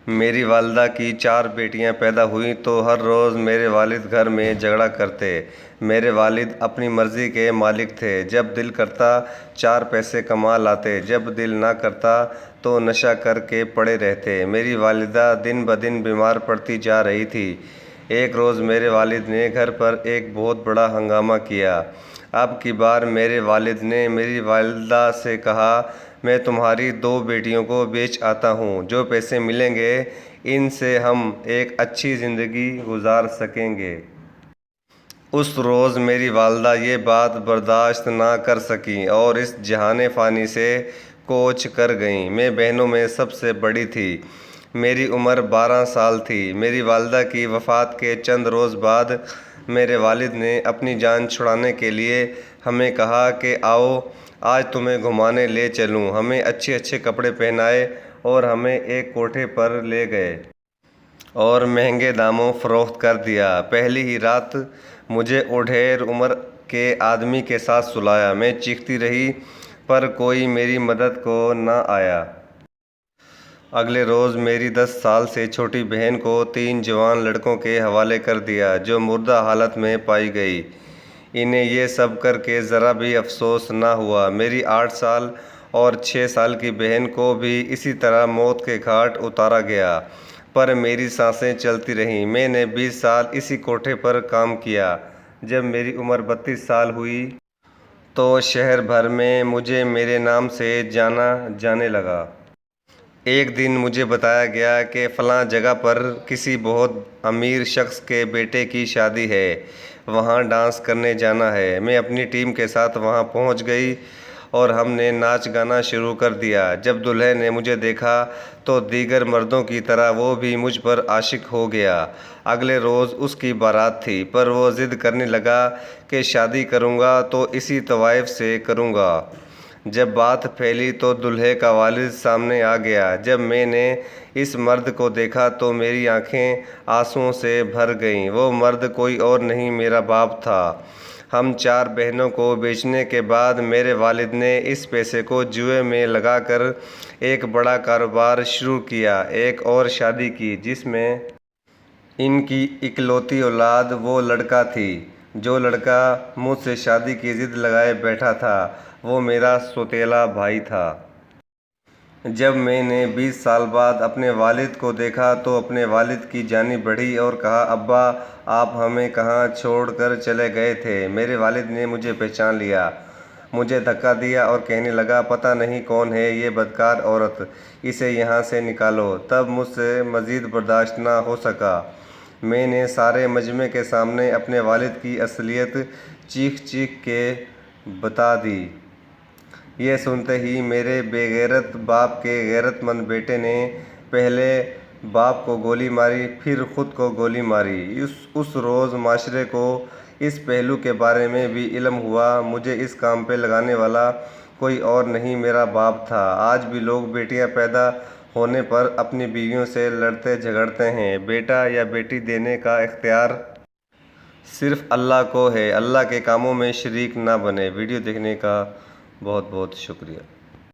میری والدہ کی 4 بیٹیاں پیدا ہوئیں تو ہر روز میرے والد گھر میں جھگڑا کرتے۔ میرے والد اپنی مرضی کے مالک تھے، جب دل کرتا 4 پیسے کما لاتے، جب دل نہ کرتا تو نشہ کر کے پڑے رہتے۔ میری والدہ دن بدن بیمار پڑتی جا رہی تھی۔ ایک روز میرے والد نے گھر پر ایک بہت بڑا ہنگامہ کیا۔ اب کی بار میرے والد نے میری والدہ سے کہا، میں تمہاری 2 بیٹیوں کو بیچ آتا ہوں، جو پیسے ملیں گے ان سے ہم ایک اچھی زندگی گزار سکیں گے۔ اس روز میری والدہ یہ بات برداشت نہ کر سکیں اور اس جہان فانی سے کوچ کر گئیں۔ میں بہنوں میں سب سے بڑی تھی۔ میری عمر 12 سال تھی۔ میری والدہ کی وفات کے چند روز بعد میرے والد نے اپنی جان چھڑانے کے لیے ہمیں کہا کہ آؤ آج تمہیں گھمانے لے چلوں۔ ہمیں اچھے اچھے کپڑے پہنائے اور ہمیں ایک کوٹھے پر لے گئے اور مہنگے داموں فروخت کر دیا۔ پہلی ہی رات مجھے اوڈھیر عمر کے آدمی کے ساتھ سلایا۔ میں چیختی رہی پر کوئی میری مدد کو نہ آیا۔ اگلے روز میری 10 سال سے چھوٹی بہن کو 3 جوان لڑکوں کے حوالے کر دیا جو مردہ حالت میں پائی گئی۔ انہیں یہ سب کر کے ذرا بھی افسوس نہ ہوا۔ میری 8 سال اور 6 سال کی بہن کو بھی اسی طرح موت کے گھاٹ اتارا گیا، پر میری سانسیں چلتی رہیں۔ میں نے 20 سال اسی کوٹھے پر کام کیا۔ جب میری عمر 32 سال ہوئی تو شہر بھر میں مجھے میرے نام سے جانا جانے لگا۔ ایک دن مجھے بتایا گیا کہ فلاں جگہ پر کسی بہت امیر شخص کے بیٹے کی شادی ہے، وہاں ڈانس کرنے جانا ہے۔ میں اپنی ٹیم کے ساتھ وہاں پہنچ گئی اور ہم نے ناچ گانا شروع کر دیا۔ جب دلہے نے مجھے دیکھا تو دیگر مردوں کی طرح وہ بھی مجھ پر عاشق ہو گیا۔ اگلے روز اس کی بارات تھی، پر وہ ضد کرنے لگا کہ شادی کروں گا تو اسی طوائف سے کروں گا۔ جب بات پھیلی تو دلہے کا والد سامنے آ گیا۔ جب میں نے اس مرد کو دیکھا تو میری آنکھیں آنسوؤں سے بھر گئیں۔ وہ مرد کوئی اور نہیں، میرا باپ تھا۔ ہم 4 بہنوں کو بیچنے کے بعد میرے والد نے اس پیسے کو جوئے میں لگا کر ایک بڑا کاروبار شروع کیا، ایک اور شادی کی جس میں ان کی اکلوتی اولاد وہ لڑکا تھی۔ جو لڑکا مجھ سے شادی کی ضد لگائے بیٹھا تھا وہ میرا سوتیلا بھائی تھا۔ جب میں نے 20 سال بعد اپنے والد کو دیکھا تو اپنے والد کی جانب بڑھی اور کہا، ابا آپ ہمیں کہاں چھوڑ کر چلے گئے تھے؟ میرے والد نے مجھے پہچان لیا، مجھے دھکا دیا اور کہنے لگا، پتہ نہیں کون ہے یہ بدکار عورت، اسے یہاں سے نکالو۔ تب مجھ سے مزید برداشت نہ ہو سکا۔ میں نے سارے مجمع کے سامنے اپنے والد کی اصلیت چیخ چیخ کے بتا دی۔ یہ سنتے ہی میرے بے غیرت باپ کے غیرت مند بیٹے نے پہلے باپ کو گولی ماری، پھر خود کو گولی ماری۔ اس روز معاشرے کو اس پہلو کے بارے میں بھی علم ہوا۔ مجھے اس کام پہ لگانے والا کوئی اور نہیں، میرا باپ تھا۔ آج بھی لوگ بیٹیاں پیدا ہونے پر اپنی بیویوں سے لڑتے جھگڑتے ہیں۔ بیٹا یا بیٹی دینے کا اختیار صرف اللہ کو ہے۔ اللہ کے کاموں میں شریک نہ بنیں۔ ویڈیو دیکھنے کا بہت بہت شکریہ۔